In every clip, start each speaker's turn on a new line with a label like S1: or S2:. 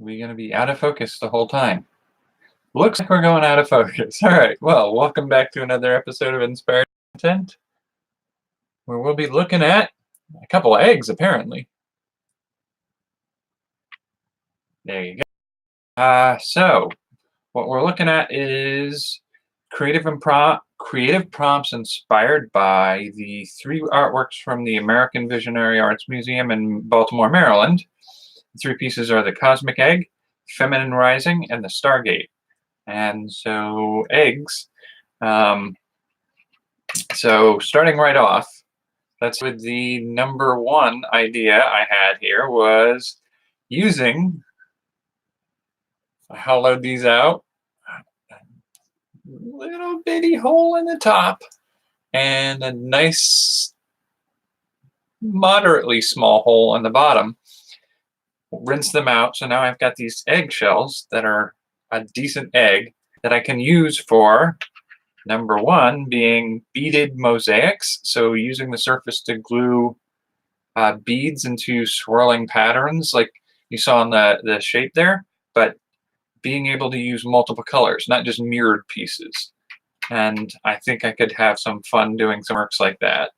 S1: We're going to be out of focus the whole time. Looks like we're going out of focus. All right. Well, welcome back to another episode of Inspired Content, where we'll be looking at a couple of eggs, apparently. There you go. So what we're looking at is creative prompts inspired by the three artworks from the American Visionary Arts Museum in Baltimore, Maryland. The three pieces are the Cosmic Egg, Feminine Rising, and the Stargate. And so eggs. So starting right off, that's with the number one idea I had here was using, I hollowed these out, a little bitty hole in the top and a nice, moderately small hole on the bottom. Rinse them out. So now I've got these eggshells that are a decent egg that I can use for number one being beaded mosaics. So using the surface to glue beads into swirling patterns like you saw in the shape there, but being able to use multiple colors, not just mirrored pieces. And I think I could have some fun doing some works like that.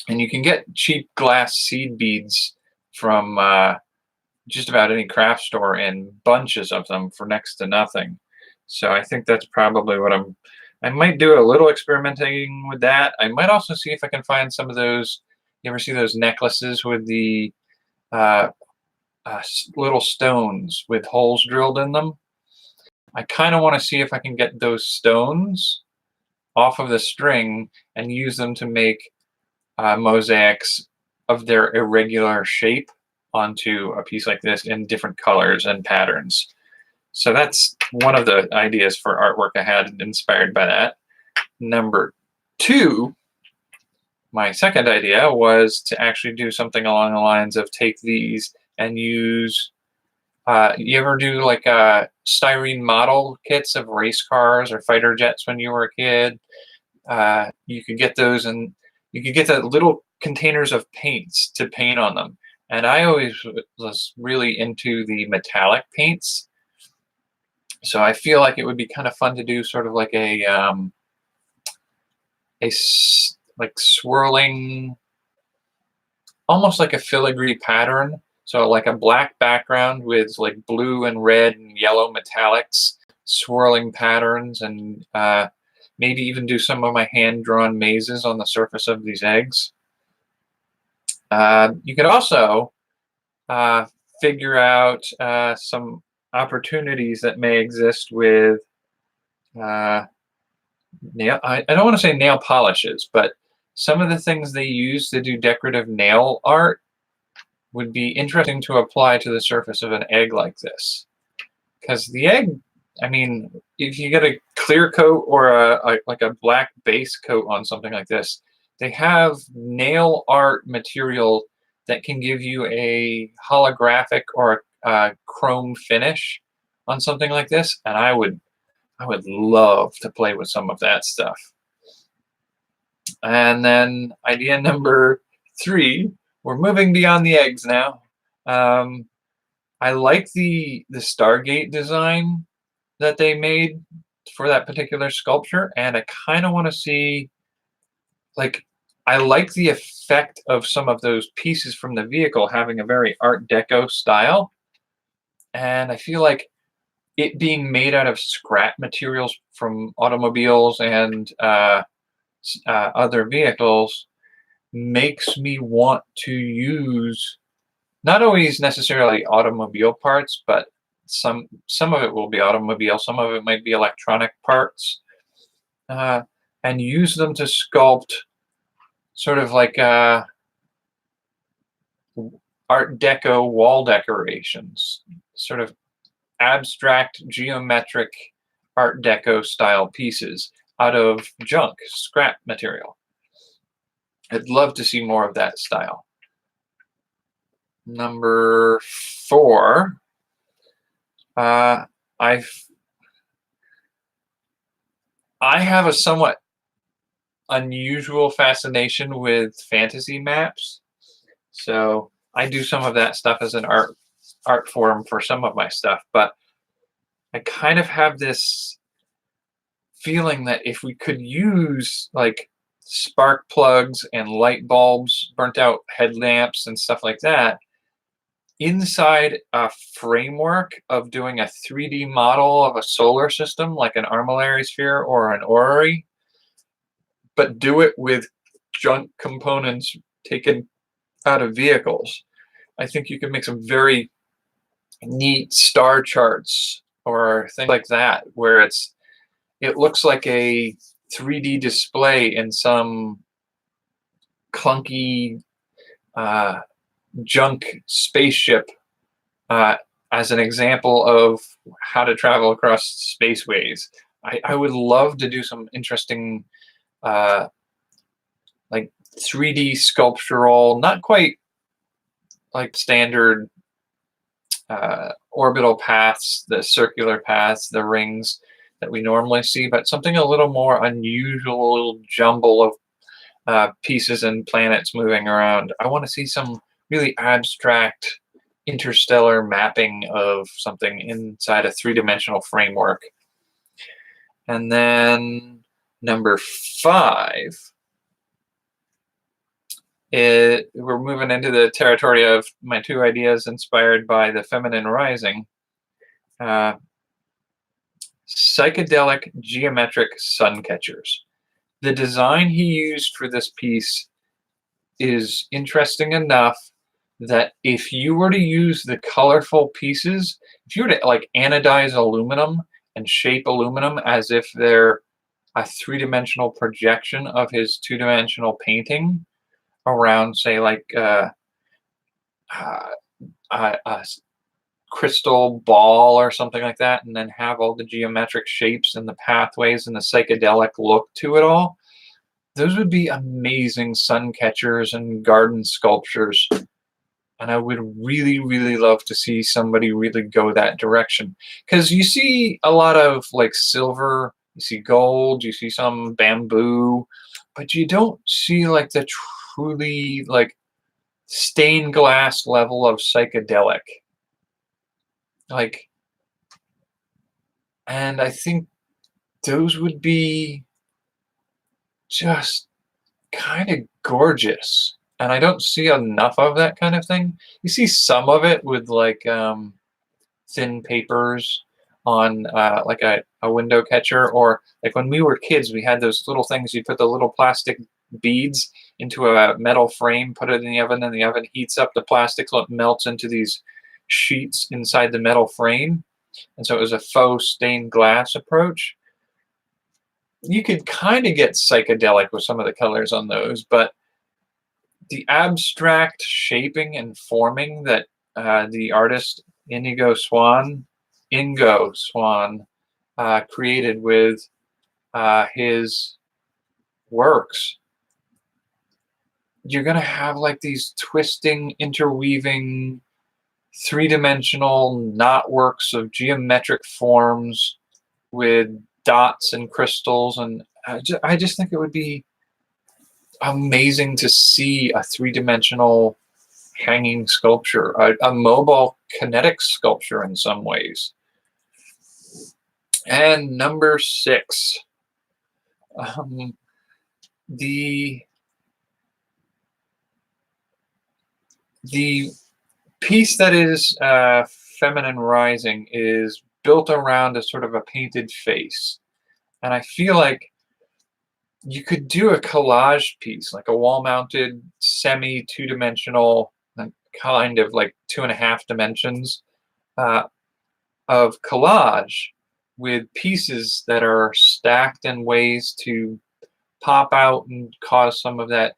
S1: And you can get cheap glass seed beads from just about any craft store in bunches of them for next to nothing. So I think that's probably what I might do a little experimenting with that. I might also see if I can find some of those. You ever see those necklaces with the little stones with holes drilled in them? I kind of want to see if I can get those stones off of the string and use them to make mosaics of their irregular shape onto a piece like this in different colors and patterns. So that's one of the ideas for artwork I had inspired by that. Number two, my second idea was to actually do something along the lines of take these and use, you ever do like styrene model kits of race cars or fighter jets when you were a kid? You could get those and you could get the little containers of paints to paint on them. And I always was really into the metallic paints. So I feel like it would be kind of fun to do sort of like a like swirling, almost like a filigree pattern. So like a black background with like blue and red and yellow metallics, swirling patterns, and maybe even do some of my hand-drawn mazes on the surface of these eggs. You could also figure out some opportunities that may exist with nail. I don't want to say nail polishes, but some of the things they use to do decorative nail art would be interesting to apply to the surface of an egg like this. Because the egg, I mean, if you get a clear coat or like a black base coat on something like this, they have nail art material that can give you a holographic or a chrome finish on something like this, and I would love to play with some of that stuff. And then idea number three, we're moving beyond the eggs now. I like the Stargate design that they made for that particular sculpture, and I kind of want to see, like, I like the effect of some of those pieces from the vehicle having a very Art Deco style, and I feel like it being made out of scrap materials from automobiles and other vehicles makes me want to use not always necessarily automobile parts, but some of it will be automobile, some of it might be electronic parts, and use them to sculpt sort of like Art Deco wall decorations, sort of abstract geometric Art Deco style pieces out of junk, scrap material. I'd love to see more of that style. Number four, I have a somewhat unusual fascination with fantasy maps. So I do some of that stuff as an art art form for some of my stuff, but I kind of have this feeling that if we could use like spark plugs and light bulbs, burnt out headlamps and stuff like that inside a framework of doing a 3D model of a solar system like an armillary sphere or an orrery, but do it with junk components taken out of vehicles. I think you can make some very neat star charts or things like that where it looks like a 3D display in some clunky junk spaceship as an example of how to travel across spaceways. I would love to do some interesting like 3D sculptural, not quite like standard orbital paths, the circular paths, the rings that we normally see, but something a little more unusual jumble of pieces and planets moving around. I want to see some really abstract interstellar mapping of something inside a three-dimensional framework. And then number 5, we're moving into the territory of my 2 ideas inspired by the feminine rising. Psychedelic geometric sun catchers. The design he used for this piece is interesting enough that if you were to use the colorful pieces, if you were to like anodize aluminum and shape aluminum as if they're a 3-dimensional projection of his 2-dimensional painting around, say, like a crystal ball or something like that, and then have all the geometric shapes and the pathways and the psychedelic look to it all, those would be amazing sun catchers and garden sculptures. And I would really, really love to see somebody really go that direction. Because you see a lot of like silver, you see gold, you see some bamboo, but you don't see like the truly like stained glass level of psychedelic. Like, and I think those would be just kind of gorgeous. And I don't see enough of that kind of thing. You see some of it with like thin papers on like a window catcher, or like when we were kids, we had those little things. You put the little plastic beads into a metal frame, put it in the oven, and the oven heats up the plastic so it melts into these sheets inside the metal frame. And so it was a faux stained glass approach. You could kind of get psychedelic with some of the colors on those, but the abstract shaping and forming that the artist Ingo Swann created with his works, you're going to have like these twisting, interweaving, 3-dimensional knotworks of geometric forms with dots and crystals, and I just think it would be amazing to see a 3-dimensional hanging sculpture, a mobile kinetic sculpture in some ways. And number 6, the piece that is feminine rising is built around a sort of a painted face, and I feel like you could do a collage piece, like a wall-mounted, semi-2-dimensional, kind of like 2.5 dimensions of collage with pieces that are stacked in ways to pop out and cause some of that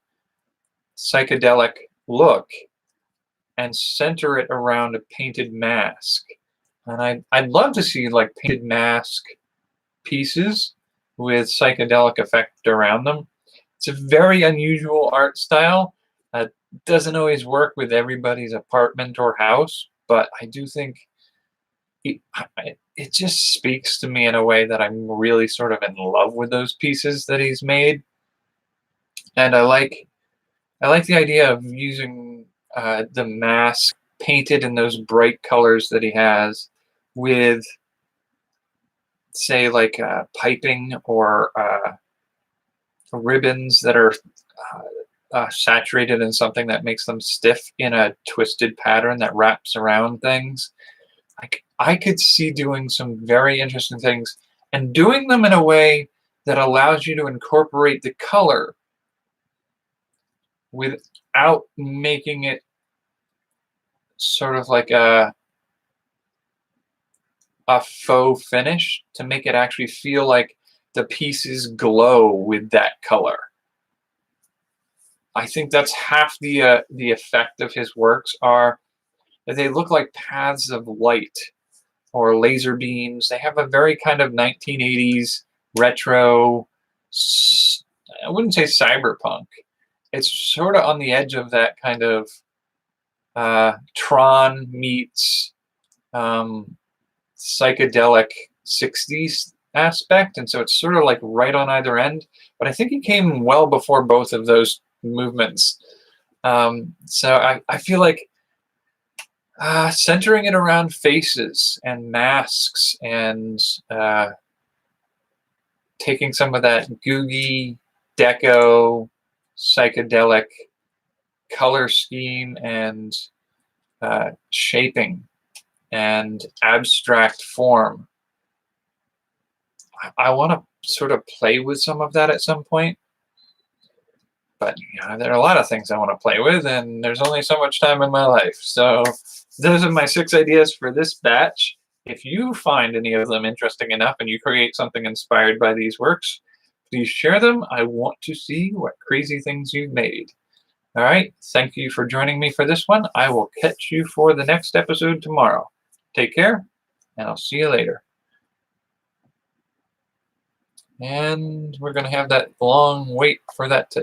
S1: psychedelic look, and center it around a painted mask. And I'd love to see like painted mask pieces with psychedelic effect around them. It's a very unusual art style. Doesn't always work with everybody's apartment or house, but I do think it just speaks to me in a way that I'm really sort of in love with those pieces that he's made. And I like the idea of using the mask painted in those bright colors that he has, with, say, like piping or ribbons that are saturated in something that makes them stiff in a twisted pattern that wraps around things. I could see doing some very interesting things, and doing them in a way that allows you to incorporate the color without making it sort of like a faux finish, to make it actually feel like the pieces glow with that color. I think that's half the effect of his works, are that they look like paths of light or laser beams. They have a very kind of 1980s retro, I wouldn't say cyberpunk. It's sort of on the edge of that kind of Tron meets psychedelic 60s aspect, and so it's sort of like right on either end. But I think he came well before both of those movements. So I feel like centering it around faces and masks, and taking some of that googie, deco, psychedelic color scheme and shaping and abstract form. I want to sort of play with some of that at some point. But there are a lot of things I want to play with, and there's only so much time in my life. So those are my 6 ideas for this batch. If you find any of them interesting enough and you create something inspired by these works, please share them. I want to see what crazy things you've made. All right. Thank you for joining me for this one. I will catch you for the next episode tomorrow. Take care, and I'll see you later. And we're going to have that long wait for that to